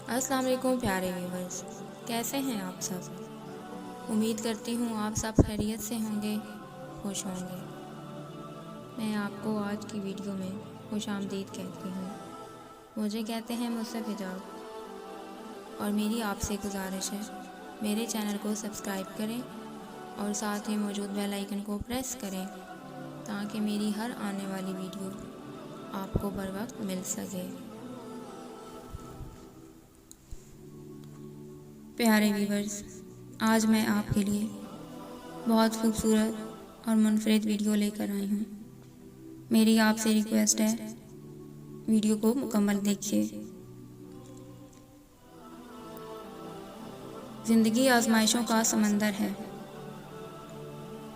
अस्सलाम वालेकुम प्यारे व्यूवर्स, कैसे हैं आप सब। उम्मीद करती हूँ आप सब खैरियत से होंगे, खुश होंगे। मैं आपको आज की वीडियो में खुशामदीद कहती हूँ। मुझे कहते हैं मुस्तफ़ा हिजाब और मेरी आपसे गुजारिश है मेरे चैनल को सब्सक्राइब करें और साथ ही मौजूद बेल आइकन को प्रेस करें ताकि मेरी हर आने वाली वीडियो आपको बर वक्त मिल सके। प्यारे व्यूवर्स, आज मैं आपके लिए बहुत खूबसूरत और मुनफरिद वीडियो लेकर आई हूँ। मेरी आपसे रिक्वेस्ट है, वीडियो को मुकम्मल देखिए। ज़िंदगी आजमाइशों का समंदर है।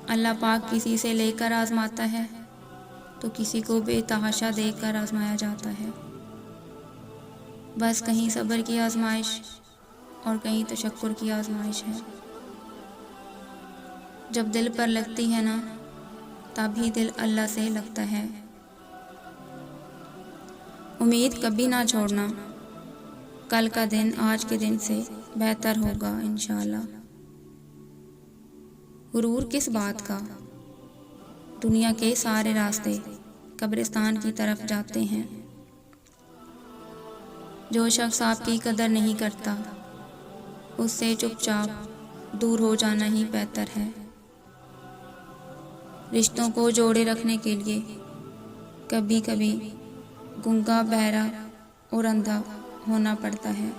अल्लाह पाक किसी से लेकर आजमाता है तो किसी को बेतहाशा देखकर आजमाया जाता है। बस कहीं सब्र की आजमाइश और कहीं तशक्कुर की आजमाइश है। जब दिल पर लगती है ना, तभी दिल अल्लाह से लगता है। उम्मीद कभी ना छोड़ना, कल का दिन आज के दिन से बेहतर होगा इंशाअल्लाह। गुरूर किस बात का, दुनिया के सारे रास्ते कब्रिस्तान की तरफ जाते हैं। जो शख्स आपकी कदर नहीं करता, उससे चुपचाप दूर हो जाना ही बेहतर है। रिश्तों को जोड़े रखने के लिए कभी कभी गूंगा, बहरा और अंधा होना पड़ता है।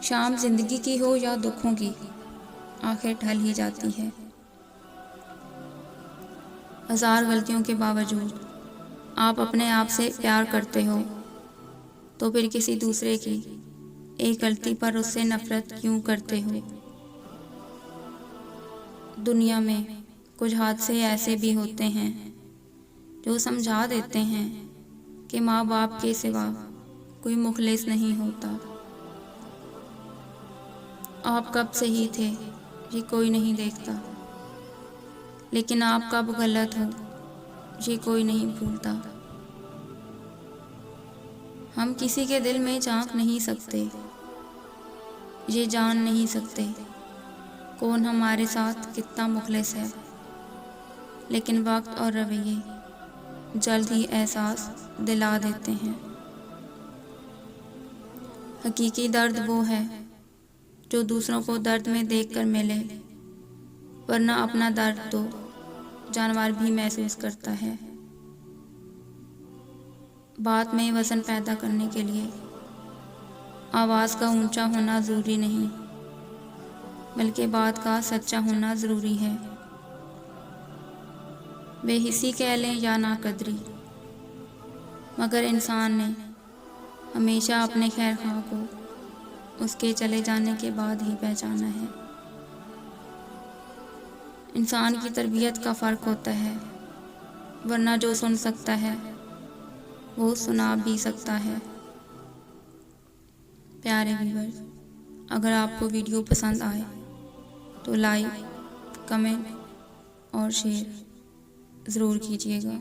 शाम जिंदगी की हो या दुखों की, आखिर ढल ही जाती है। हजार गलतियों के बावजूद आप अपने आप से प्यार करते हो, तो फिर किसी दूसरे की एक गलती पर उससे नफरत क्यों करते हो। दुनिया में कुछ हादसे ऐसे भी होते हैं जो समझा देते हैं कि माँ बाप के सिवा कोई मुखलिस नहीं होता। आप कब सही थे ये कोई नहीं देखता, लेकिन आप कब गलत हो ये कोई नहीं भूलता। हम किसी के दिल में झांक नहीं सकते, ये जान नहीं सकते कौन हमारे साथ कितना मुखलिस है, लेकिन वक्त और रवैये जल्द ही एहसास दिला देते हैं। हकीकी दर्द वो है जो दूसरों को दर्द में देखकर मिले, वरना अपना दर्द तो जानवर भी महसूस करता है। बात में वजन पैदा करने के लिए आवाज़ का ऊंचा होना ज़रूरी नहीं, बल्कि बात का सच्चा होना ज़रूरी है। बेहिसी कह लें या ना कदरी, मगर इंसान ने हमेशा अपने खैर ख्वाह को उसके चले जाने के बाद ही पहचाना है। इंसान की तरबियत का फ़र्क होता है, वरना जो सुन सकता है वो सुना भी सकता है। प्यारे व्यूअर्स, अगर आपको वीडियो पसंद आए तो लाइक, कमेंट और शेयर ज़रूर कीजिएगा।